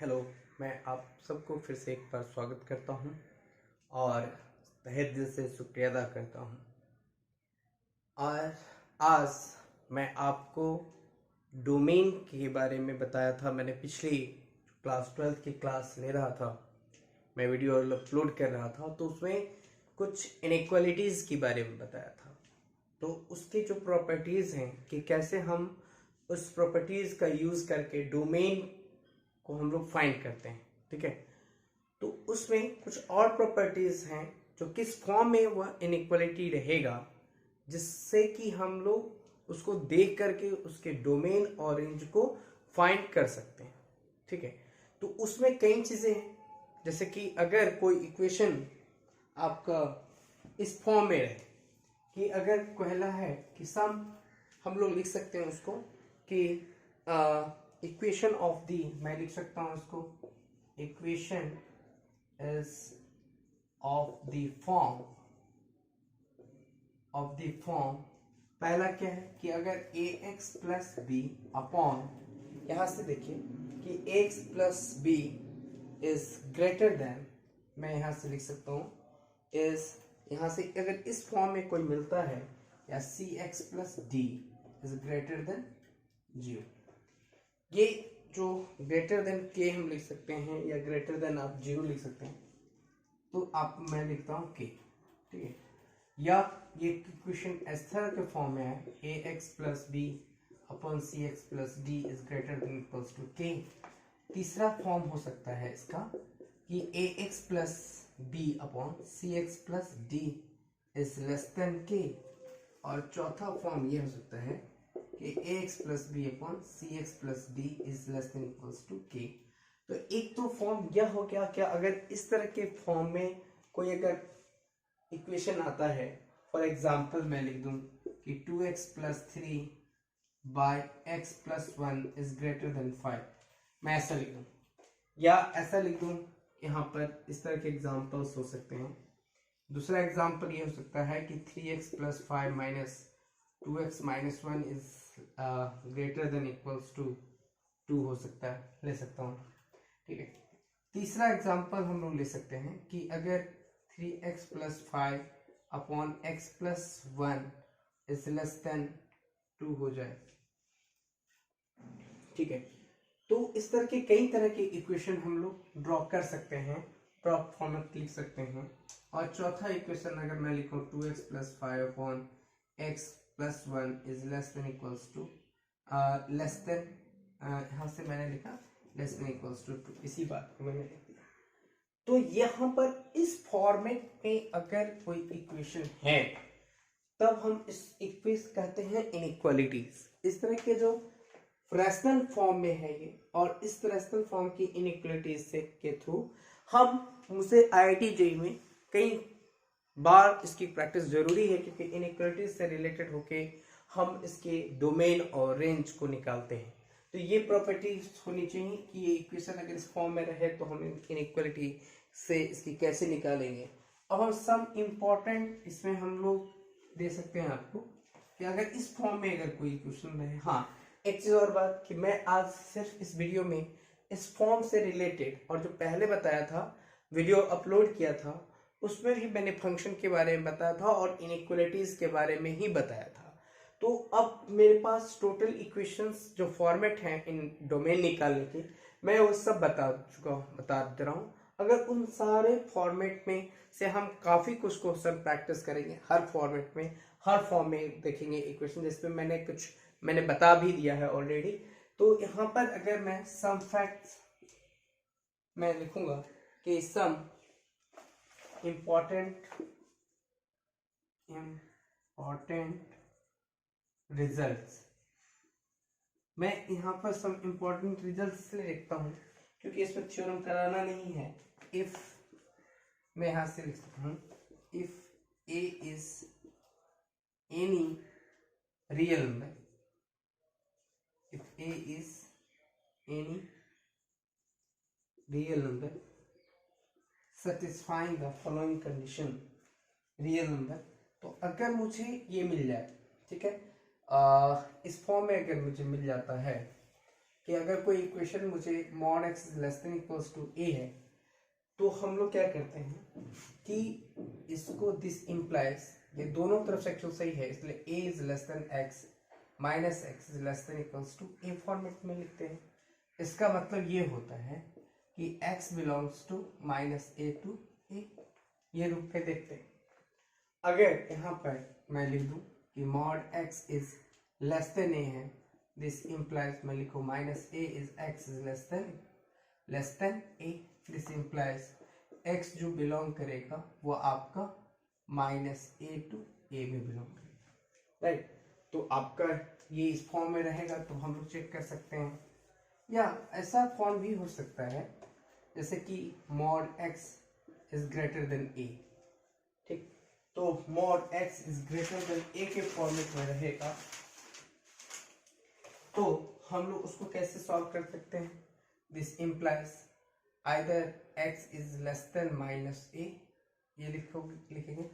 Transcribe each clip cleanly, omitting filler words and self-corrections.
Hello. मैं आप सबको फिर से एक बार स्वागत करता हूं और तहे दिल से शुक्रिया अदा करता हूं। और आज मैं आपको डोमेन के बारे में बताया था। मैंने पिछली क्लास 12 की क्लास ले रहा था, मैं वीडियो अपलोड कर रहा था, तो उसमें कुछ इनइक्वालिटीज़ के बारे में बताया था। तो उसकी जो प्रॉपर्टीज़ हैं कि कैसे हम उस प्रॉपर्टीज़ का यूज़ करके डोमेन को हम लोग फाइंड करते हैं, ठीक है। तो उसमें कुछ और प्रॉपर्टीज हैं जो किस फॉर्म में वह इनइक्वालिटी रहेगा, जिससे कि हम लोग उसको देख करके उसके डोमेन और रेंज को फाइंड कर सकते हैं, ठीक है। तो उसमें कई चीजें हैं, जैसे कि अगर कोई इक्वेशन आपका इस फॉर्म में रहे कि अगर पहला है कि सम, हम लोग लिख सकते हैं उसको कि इक्वेशन ऑफ दी, मैं लिख सकता हूं उसको equation is of the form पहला क्या है कि अगर A x plus B upon, यहां से देखिए कि X plus B is greater than, मैं यहां से लिख सकता हूं इज, यहां से अगर इस फॉर्म में कोई मिलता है, या c x plus d is greater than 0, ये जो ग्रेटर देन के हम लिख सकते हैं या ग्रेटर देन आप 0 लिख सकते हैं, तो आप मैं लिखता हूं के, ठीक है। या ये इक्वेशन इस तरह के फॉर्म में है a x plus B upon c x plus d is greater than equals to k. तीसरा फॉर्म हो सकता है इसका कि a x plus B upon c x plus d is less than k. और चौथा फॉर्म ये हो सकता है कि a x plus B upon c x plus d is less than equals to k. तो एक तो फॉर्म यह हो गया, क्या अगर इस तरह के फॉर्म में कोई अगर इक्वेशन आता है, फॉर एग्जाम्पल मैं लिख दूं कि 2x plus 3 by X plus 1 is greater than 5, मैं ऐसा लिख दूं, या ऐसा लिख दूं, यहाँ पर इस तरह के एग्जाम्पल्स हो सकते हैं। दूसरा एग्जाम्पल ये हो सकता है कि 3x plus 5 minus 2x minus 1 is greater than equals to 2 हो सकता है, ले सकता हूँ, ठीक है। तीसरा एग्जाम्पल हम लोग ले सकते हैं कि अगर 3x plus 5 upon X plus 1 is less then 2 हो जाए, ठीक है। तो इस तरह के कई तरह के इक्वेशन हम लोग ड्रॉ कर सकते हैं, प्रॉपर फॉर्मेट लिख सकते हैं। और चौथा इक्वेशन अगर मैं लिखूं 2x plus 5 upon X plus 1 is less than equals to less than, यहाँ से मैंने लिखा लेस देन इक्वल्स टू 2, इसी बात को मैंने लिख दिया। तो यहाँ पर इस फॉर्मेट में अगर कोई इक्वेशन है, तब हम इस इक्वेशन कहते हैं इनइक्वालिटीज। इस तरह के जो फ्रैक्शनल फॉर्म में है ये, और इस फ्रैक्शनल फॉर्म की इनइक्वालिटीज से के थ्रू हम मुझे IIT JEE में कई बार इसकी प्रैक्टिस जरूरी है, क्योंकि इनइक्वालिटीज से रिलेटेड होके हम इसके डोमेन और रेंज को निकालते हैं। तो ये प्रॉपर्टीज होनी चाहिए कि ये इक्वेशन अगर इस फॉर्म में रहे तो हम इनइक्वालिटी से इसकी कैसे निकालेंगे। अब हम सम इम्पोर्टेंट इसमें हम लोग दे सकते हैं आपको कि अगर इस फॉर्म में अगर कोई इक्वेशन रहे। हाँ, एक चीज और बात कि मैं आज सिर्फ इस वीडियो में इस फॉर्म से रिलेटेड, और जो पहले बताया था वीडियो अपलोड किया था उसमें भी मैंने फंक्शन के बारे में बताया था और इनइक्वालिटीज के बारे में ही बताया था। तो अब मेरे पास टोटल इक्वेशंस जो फॉर्मेट हैं इन डोमेन निकालने के, मैं वो सब बता दे रहा हूँ। अगर उन सारे फॉर्मेट में से हम काफ़ी कुछ क्वेश्चन प्रैक्टिस करेंगे, हर फॉर्मेट में हर फॉर्म में देखेंगे इक्वेशन, जिसमें मैंने बता भी दिया है ऑलरेडी। तो यहाँ पर अगर मैं सम फैक्ट्स मैं लिखूंगा कि सम इम्पॉर्टेंट रिजल्ट्स, मैं यहाँ पर सम इम्पॉर्टेंट रिजल्ट्स इसलिए लिखता हूँ क्योंकि इसमें थ्योरम कराना नहीं है। इफ, मैं यहाँ से लिख सकता हूँ if A is any real number, if A is any real number satisfying the following condition, real number, तो अगर मुझे ये मिल जाए, ठीक है, इस फॉर्म में अगर मुझे मिल जाता है कि अगर कोई इक्वेशन मुझे mod x is less than equals to a है, तो हम लोग क्या करते हैं कि इसको दिस इम्प्लाइज, ये दोनों तरफ से एक्चुअल सही है, इसलिए a is less than x minus x is less than equals to a format में लिखते हैं। इसका मतलब ये होता है कि x belongs to minus a to a. ये रूप पे देखते हैं। अगर यहाँ पर मैं लिख दूं कि mod x is less than a है, दिस इम्प्लाइज मैं लिखूं minus A is x is less than a, this implies x जो बिलोंग करेगा वो आपका माइनस ए टू ए में बिलोंग करेगा, राइट। तो आपका ये इस फॉर्म में रहेगा, तो हम लोग चेक कर सकते हैं। या ऐसा फॉर्म भी हो सकता है जैसे कि mod x is greater than a, ठीक। तो mod x is greater than a के फॉर्मेट में रहेगा, तो हम लोग उसको कैसे सॉल्व कर सकते हैं? This implies either x is less then minus a, ये लिखेंगे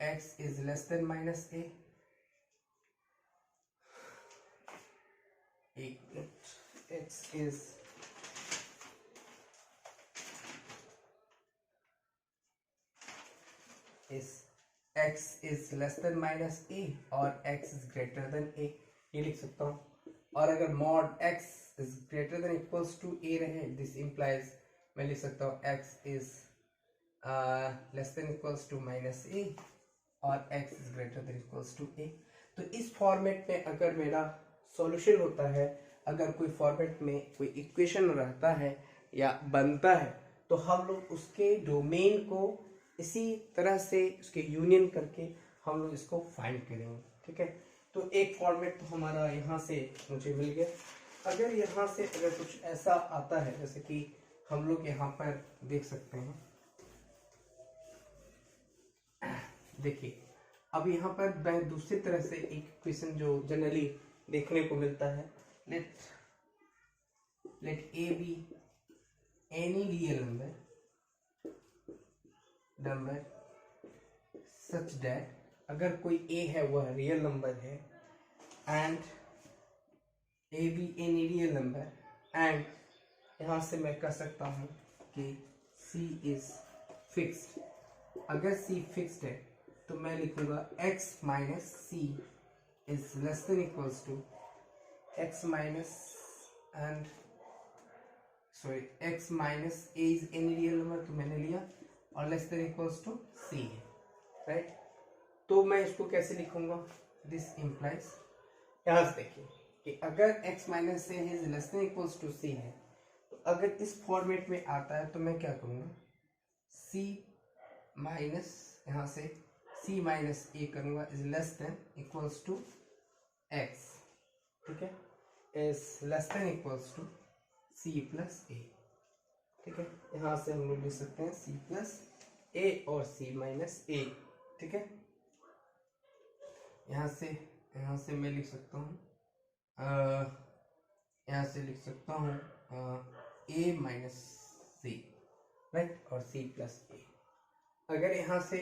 x is less then minus a, x is x is less than minus a और x is greater than a, ये लिख सकता हूँ। और अगर mod x is greater than equals to a रहे, this implies मैं लिख सकता हूँ x is less than equals to minus a और x is greater than equals to a। तो इस फॉर्मेट में अगर मेरा सॉल्यूशन होता है, अगर कोई फॉर्मेट में कोई इक्वेशन रहता है या बनता है, तो हम लोग उसके डोमेन को इसी तरह से उसके यूनियन करके हम लोग इसको फाइंड करेंगे, ठीक है। तो एक फॉर्मेट तो हमारा यहाँ से मुझे मिल गया। अगर यहाँ से अगर कुछ ऐसा आता है, जैसे कि हम लोग यहाँ पर देख सकते हैं, देखिए अब यहाँ पर मैं दूसरी तरह से एक इक्वेशन जो जनरली देखने को मिलता है, let a be any real number such that अगर कोई a है वह रियल नंबर है, and a be any real number, and यहाँ से मैं कह सकता हूँ कि c is fixed। अगर c fixed है तो मैं लिखूंगा x minus c is less than equals to x minus and sorry x minus a is any real number, तो मैंने लिया, और less than equals to c है, राइट। तो मैं इसको कैसे लिखूंगा? दिस इम्प्लाइज, यहाँ से देखिए कि अगर x minus A is less than equals to c है, तो अगर इस फॉर्मेट में आता है तो मैं क्या करूँगा, c माइनस यहाँ से c माइनस ए करूँगा is less than equals to x, ठीक है, is less than equals to c plus a, ठीक है। यहाँ से हम लोग लिख सकते हैं c प्लस ए और c माइनस ए, ठीक है। यहाँ से मैं लिख सकता हूँ, यहाँ से लिख सकता हूँ a माइनस सी, राइट, और c प्लस ए। अगर यहाँ से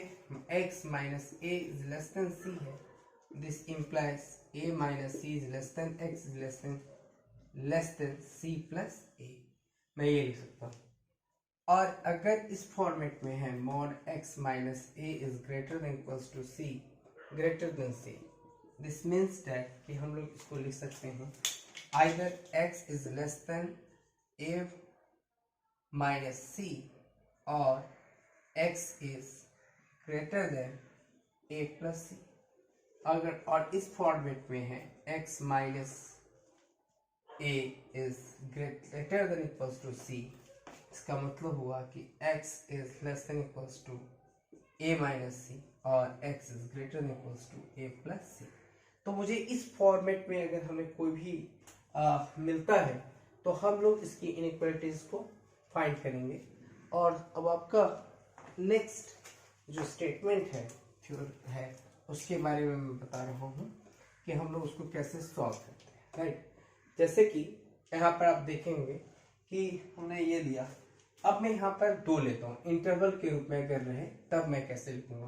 x minus A is less than c है, this implies a minus C is less than x is less than c plus a, मैं ये लिख सकता हूँ। और अगर इस फॉर्मेट में है mod x minus A is greater than equals to c greater than c, this means that कि हम लोग इसको लिख सकते हैं either x is less than a minus c और x is greater than a plus c। अगर और इस फॉर्मेट में है x minus a is greater than equals to c, इसका मतलब हुआ कि x is less than equals to a minus c और x is greater than equals to a plus c। तो मुझे इस फॉर्मेट में अगर हमें कोई भी मिलता है तो हम लोग इसकी इनइक्वालिटीज को फाइंड करेंगे। और अब आपका नेक्स्ट जो स्टेटमेंट है उसके बारे में मैं बता रहा हूँ कि हम लोग उसको कैसे सॉल्व करते हैं, राइट। जैसे कि यहाँ पर आप देखेंगे कि हमने ये लिया, अब मैं यहाँ पर 2 लेता हूँ इंटरवल के रूप में अगर रहे तब मैं कैसे लिखूंगा।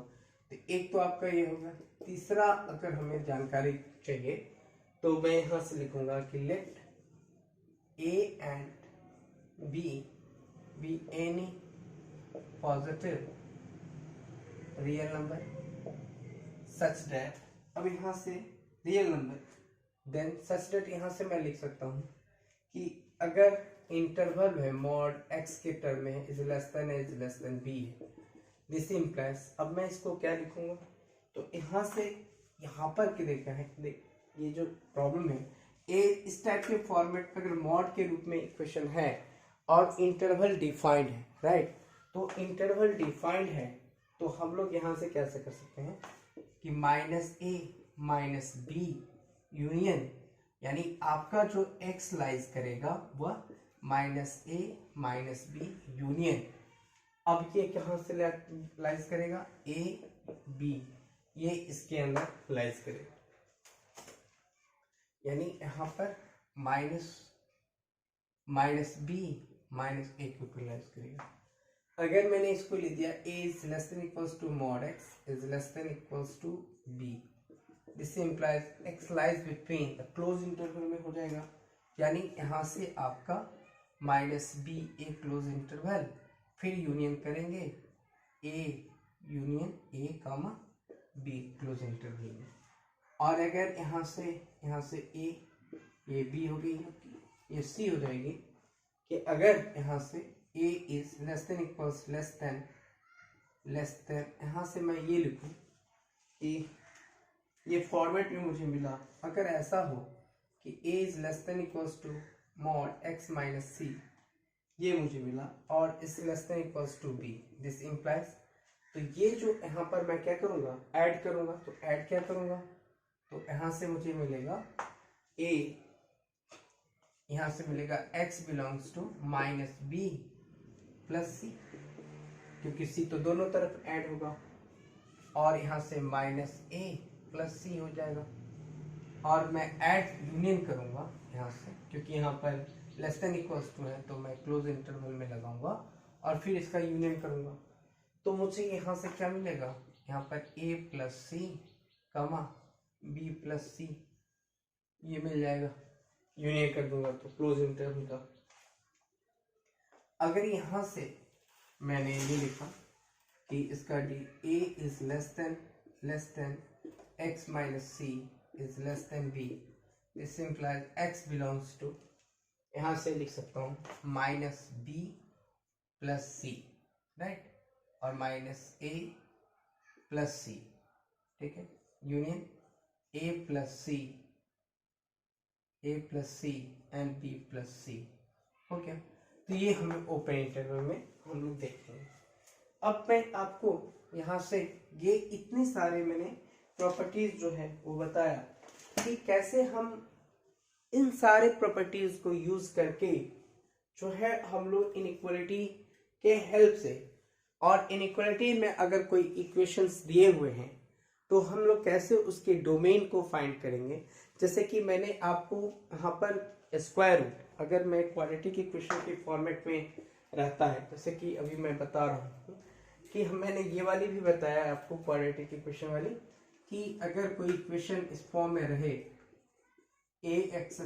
तो एक तो आपका ये होगा, तीसरा अगर हमें जानकारी चाहिए तो मैं यहाँ से लिखूंगा कि late A and B be any positive real number such that, अब यहाँ से real number, then such that यहाँ से मैं लिख सकता हूँ कि अगर इंटरवल है मॉड x के टर्म में इज लेस देन b है, दिस इंप्लाइज, अब मैं इसको क्या लिखूंगा, तो यहाँ से यहाँ पर क्या है, देख ये जो प्रॉब्लम है ए इस टाइप के फॉर्मेट अगर मॉड के रूप में इक्वेशन है और इंटरवल डिफाइंड है, राइट, तो इंटरवल डिफाइंड है तो हम लोग यहाँ से कैसे कर सकते हैं कि -a - b यूनियन, यानी आपका जो x लाइज करेगा वह -a - b यूनियन, अब ये कहाँ से लाइज करेगा, a b, ये इसके अंदर लाइज करेगा, यानी यहाँ पर माइनस b माइनस a को यूटिलाइज करेगा। अगर मैंने इसको लिख दिया a is less than equals to mod x is less than equals to b, this implies x lies between the close interval में हो जाएगा, यानी यहाँ से आपका -b a क्लोज इंटरवल, फिर यूनियन करेंगे a union a comma b close interval में, और अगर यहाँ से a b हो गई, ये c हो जाएगी कि अगर यहाँ से a is less than equals less than, यहाँ से मैं ये लिखूँ कि ये फॉर्मेट में मुझे मिला, अगर ऐसा हो कि a is less than equals to mod x minus c, ये मुझे मिला, और is less than equals to b, this implies, तो ये जो यहाँ पर मैं क्या करूँगा, ऐड करूँगा, तो ऐड क्या करूँगा, तो यहाँ से मुझे मिलेगा a, यहाँ से मिलेगा x belongs to -b plus c, क्योंकि c तो दोनों तरफ ऐड होगा, और यहाँ से -a प्लस c हो जाएगा, और मैं ऐड यूनियन करूँगा यहाँ से, क्योंकि यहाँ पर लेस देन इक्वल्स टू है तो मैं क्लोज इंटरवल में लगाऊंगा और फिर इसका यूनियन करूँगा, तो मुझे यहाँ से क्या मिलेगा, यहाँ पर a प्लस सी कमा b प्लस सी, ये मिल जाएगा, यूनियन कर दूंगा तो क्लोज इंटरवल का। अगर यहाँ से मैंने ये लिखा कि इसका D a is less than x minus C is less than b, this implies x belongs to, यहाँ से लिख सकता हूँ -b प्लस c, राइट, और -a प्लस c, ठीक है, union a plus c and b plus c, okay, तो ये हमें ओपन इंटरवल में हम लोग देखेंगे। अब मैं आपको यहाँ से ये इतने सारे मैंने प्रॉपर्टीज जो है वो बताया कि कैसे हम इन सारे प्रॉपर्टीज को यूज करके जो है हम लोग इनइक्वालिटी के हेल्प से, और इनइक्वालिटी में अगर कोई इक्वेशंस दिए हुए हैं तो हम लोग कैसे उसके डोमेन को फाइंड करेंगे। जैसे कि मैंने आपको यहाँ पर स्क्वायर रूट, अगर मैं क्वाड्रेटिक इक्वेशन के फॉर्मेट में रहता है, जैसे कि अभी मैं बता रहा हूँ कि मैंने ये वाली भी बताया आपको क्वाड्रेटिक इक्वेशन वाली, कि अगर कोई इक्वेशन इस फॉर्म में रहे ax²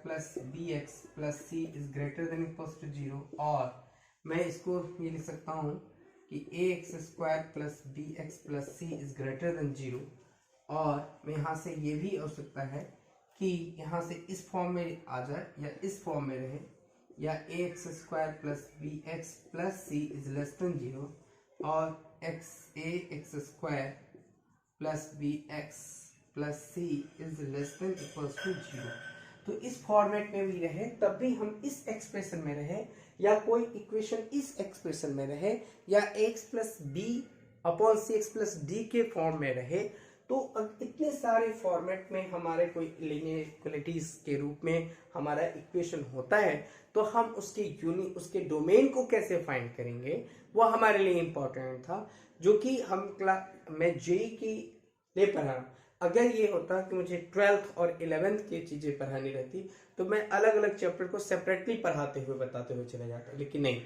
plus bx plus c is greater than equals to 0, और मैं इसको ये लिख सकता हूँ कि ax² plus bx plus c is greater than 0, और मैं यहाँ से ये भी हो सकता है कि यहाँ से इस फॉर्म में आ जाए या इस फॉर्म में रहे, या ax² plus bx plus c is less than 0, और ax² plus bx plus c is less than equals to 0। तो इस फॉर्मेट में भी रहे तब भी हम इस एक्सप्रेशन में रहे, या कोई इक्वेशन इस एक्सप्रेशन में रहे, या x plus b upon c x plus D के फॉर्म में रहे, तो इतने सारे फॉर्मेट में हमारे कोई लीनियर इक्वालिटीज के रूप में हमारा इक्वेशन होता है, तो हम उसके डोमेन को कैसे फाइंड करेंगे वो हमारे लिए इम्पोर्टेंट था, जो कि मैं जेई की ले पढ़ा। अगर ये होता कि मुझे 12th और 11th की चीजें पढ़ानी रहती तो मैं अलग अलग चैप्टर को सेपरेटली पढ़ाते हुए बताते हुए चला जाता, लेकिन नहीं,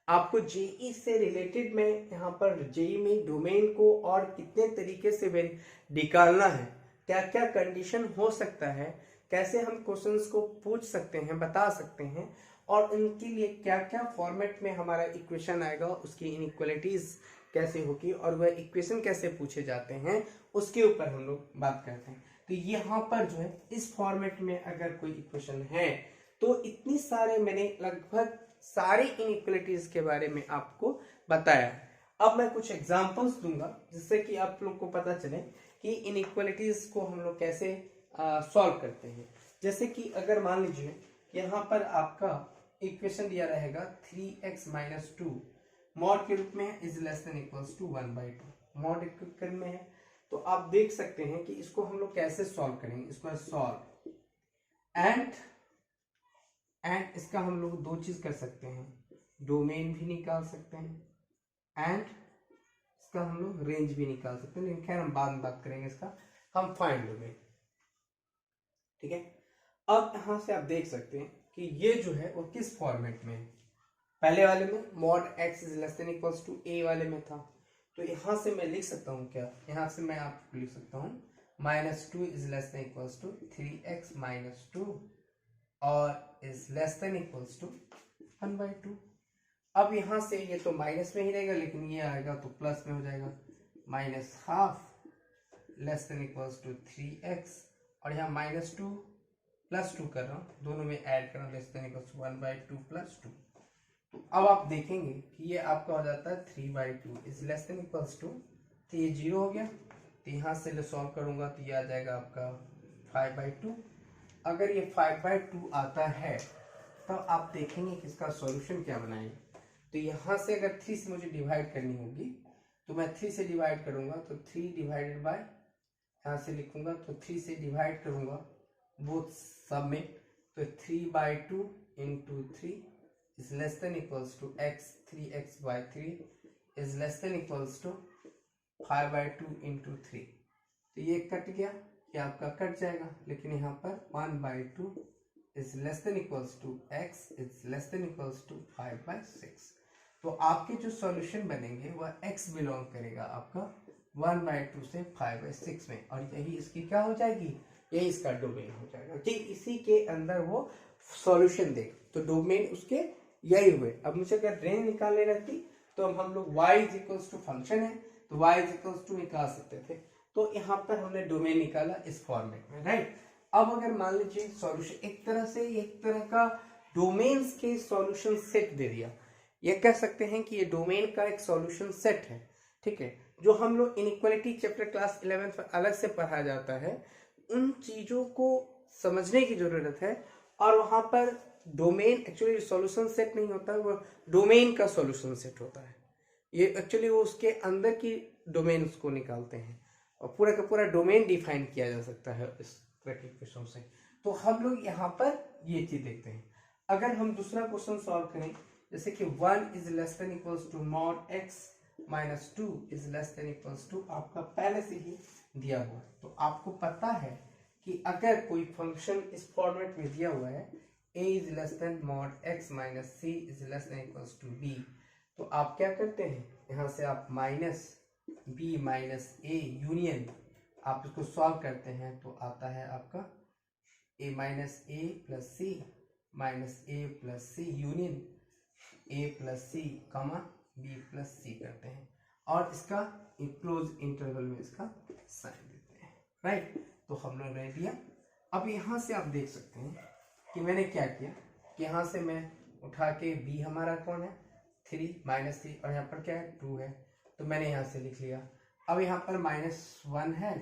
आपको जेई से रिलेटेड में यहाँ पर जेई में डोमेन को और कितने तरीके से निकालना है, क्या क्या कंडीशन हो सकता है कैसे हम क्वेश्चंस को पूछ सकते हैं, बता सकते हैं, और इनके लिए क्या क्या फॉर्मेट में हमारा इक्वेशन आएगा, उसकी इनइक्वालिटीज कैसे होगी और वह इक्वेशन कैसे पूछे जाते हैं, उसके ऊपर हम लोग बात करते हैं। तो यहाँ पर जो है इस फॉर्मेट में अगर कोई इक्वेशन है तो इतनी सारे मैंने लगभग सारी इनइक्वालिटीज के बारे में आपको बताया है। अब मैं कुछ एग्जांपल्स दूंगा जिससे कि आप लोग को पता चले कि इनइक्वालिटीज को हम लोग कैसे सॉल्व करते हैं। जैसे कि अगर मान लीजिए यहाँ पर आपका इक्वेशन दिया रहेगा 3x - 2 मॉड के रूप में is less than equals to 1/2 mod के रूप में है। तो आप देख सकते हैं कि इसको हम लोग कैसे सॉल्व करेंगे। इसको सॉल्व एंड इसका हम लोग दो चीज कर सकते हैं, डोमेन भी निकाल सकते हैं एंड इसका हम लोग रेंज भी निकाल सकते हैं, लेकिन खैर हम बाद में बात करेंगे इसका। हम फाइंड डोमेन, ठीक है। अब यहां से आप देख सकते हैं कि ये जो है वो किस फॉर्मेट में है। पहले वाले में mod x is less than equals to a वाले में था, तो यहां से मैं लिख सकता हूं क्या, यहां से मैं आपको लिख सकता हूं -2 is less than equals to 3x - 2 और is less than equals to 1/2। अब यहां से ये तो माइनस में ही रहेगा, लेकिन ये आएगा तो प्लस में हो जाएगा, -12 less than equals to 3x और यहाँ -2 +2 कर रहा हूँ, दोनों में ऐड कर रहा हूँ, लेस देन इक्वल्स टू 1/2 + 2। तो अब आप देखेंगे कि ये आपका हो जाता है 3/2 is less than equals to, तो ये 0 हो गया। तो यहाँ से सॉल्व करूंगा तो ये आ जाएगा आपका 5/2। अगर ये 5/2 आता है तो आप देखेंगे कि इसका सॉल्यूशन क्या बनाएंगे। तो यहाँ से अगर 3 से मुझे डिवाइड करनी होगी तो मैं 3 से डिवाइड करूंगा, तो 3 डिवाइडेड बाय, यहाँ से लिखूंगा तो 3 से डिवाइड करूंगा बोथ सब में, तो 3/2 into 3 is less than equals to x, 3x/3 is less than equals to 5/2 into 3। तो ये कट गया, ये आपका कट जाएगा, लेकिन यहाँ पर 1/2 is less than equals to x is less than equals to 5/6। तो आपके जो सॉल्यूशन बनेंगे वह x बिलोंग करेगा आपका 1/2 से 5/6 में, और यही इसकी क्या हो जाएगी, यही इसका डोमेन हो जाएगा। ठीक इसी के अंदर वो सॉल्यूशन देगा, तो डोमेन उसके यही हुए। अब मुझे अगर रेंज निकालने रहती तो हम लोग y इक्वल्स टू फंक्शन है तो y इक्वल्स टू निकाल सकते थे। तो यहाँ पर हमने डोमेन निकाला इस फॉर्मेट में, राइट। अब अगर मान लीजिए सॉल्यूशन एक तरह का डोमेन्स के सॉल्यूशन सेट दे दिया, ये कह सकते हैं कि ये डोमेन का एक सॉल्यूशन सेट है, ठीक है, जो हम लोग इनइक्वालिटी चैप्टर क्लास 11 में अलग से पढ़ाया जाता है। उन चीजों को समझने की जरूरत है, और वहां पर डोमेन एक्चुअली सॉल्यूशन सेट नहीं होता है, वो डोमेन का सॉल्यूशन सेट होता है। ये एक्चुअली वो उसके अंदर की डोमेन्स को निकालते हैं और पूरा का पूरा डोमेन डिफाइन किया जा सकता है इस तरह के क्वेश्चन से। तो हम लोग यहाँ पर ये चीज देखते हैं। अगर हम दूसरा क्वेश्चन सॉल्व करें, जैसे कि 1 is less than equals to mod x - 2 is less than equals to, आपका पहले से ही दिया हुआ है। तो आपको पता है कि अगर कोई फंक्शन इस फॉर्मेट में दिया हुआ है a is less than mod x minus c is less than equals to b, तो आप क्या करते हैं, यहाँ से आप -b minus a यूनियन, आप इसको सॉल्व करते हैं तो आता है आपका a minus a plus c minus a plus c union a plus c कमा b plus c करते हैं, और इसका क्लोज इंटरवल में इसका साइन देते हैं, राइट। तो हम लोग ने दिया। अब यहाँ से आप देख सकते हैं कि मैंने क्या किया कि यहाँ से मैं उठा के b हमारा कौन है 3 -3 और यहाँ पर क्या है 2 है, तो मैंने यहाँ से लिख लिया। अब यहाँ पर -1 है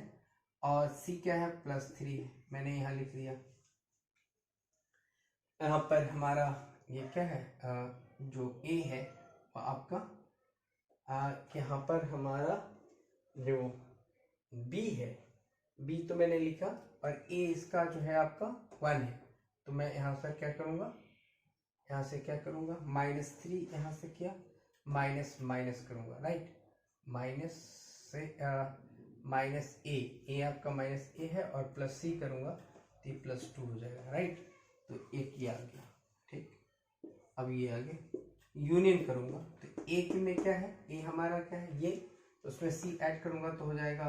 और c क्या है +3 है, मैंने यहाँ लिख लिया। यहाँ पर हमारा ये क्या है जो a है वो आपका यहाँ पर हमारा जो b है, b तो मैंने लिखा, और a इसका जो है आपका 1 है, तो मैं यहाँ से क्या करूँगा, यहाँ से क्या करूँगा -3, यहाँ से क्या माइनस करूँगा, राइट। माइनस से -a आपका -a है और +c करूँगा तो ये +2 हो जाएगा, राइट। तो एक ये आ गया, ठीक। अब ये आगे यूनियन करूँगा तो a में क्या है, a हमारा क्या है ये, उसमें c ऐड करूँगा तो हो जाएगा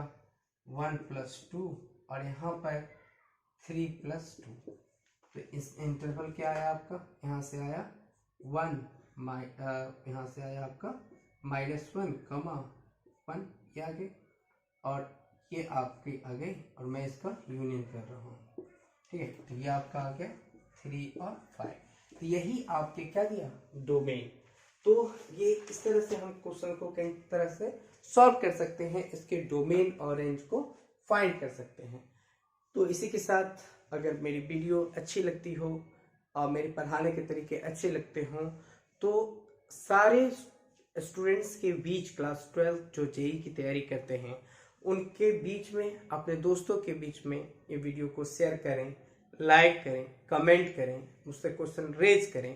1 + 2, और यहाँ पर 3 + 2। तो इस इंटरवल क्या आया आपका, यहाँ से आया 1, यहाँ से आया आपका -1, 1 ये आ गए, और ये आपके आ गई, और मैं इसका यूनियन कर रहा हूँ, ठीक है। तो ये आपका आ गया 3 और 5। तो यही आपके क्या दिया, डोमेन। तो ये इस तरह से हम क्वेश्चन को कई तरह से सॉल्व कर सकते हैं, इसके डोमेन और रेंज को फाइंड कर सकते हैं। तो इसी के साथ अगर मेरी वीडियो अच्छी लगती हो और मेरे पढ़ाने के तरीके अच्छे लगते हों, तो सारे स्टूडेंट्स के बीच, क्लास 12 जो जेई की तैयारी करते हैं उनके बीच में, अपने दोस्तों के बीच में ये वीडियो को शेयर करें, लाइक करें, कमेंट करें, मुझसे क्वेश्चन रेज करें,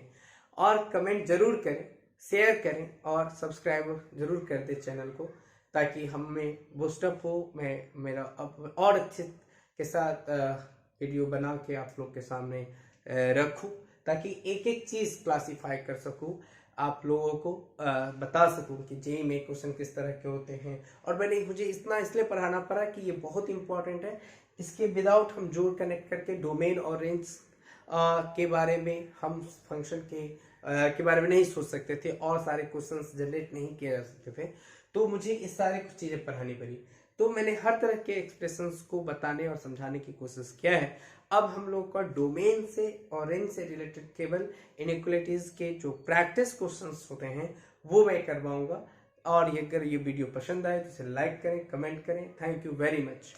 और कमेंट जरूर करें, शेयर करें, और सब्सक्राइब जरूर कर दें चैनल को, ताकि हमें बूस्टअप हो, मैं मेरा और अच्छे के साथ वीडियो बना के आप लोग के सामने रखूं, ताकि एक एक चीज़ क्लासीफाई कर सकूं, आप लोगों को बता सकूं कि जेईई में क्वेश्चन किस तरह के होते हैं। और मुझे इतना इसलिए पढ़ाना पड़ा कि ये बहुत इंपॉर्टेंट है। इसके विदाउट हम जोड़ कनेक्ट करके डोमेन और रेंज के बारे में, हम फंक्शन के बारे में नहीं सोच सकते थे, और सारे क्वेश्चंस जनरेट नहीं किए जा सकते थे। तो मुझे इस सारे कुछ चीज़ें पढ़ानी पड़ी। तो मैंने हर तरह के एक्सप्रेशंस को बताने और समझाने की कोशिश किया है। अब हम लोग का डोमेन से और रेंज से रिलेटेड केवल इनइक्वालिटीज के जो प्रैक्टिस क्वेश्चंस होते हैं वो मैं करवाऊंगा। और अगर ये वीडियो पसंद आए तो इसे लाइक करें, कमेंट करें। Thank you very much.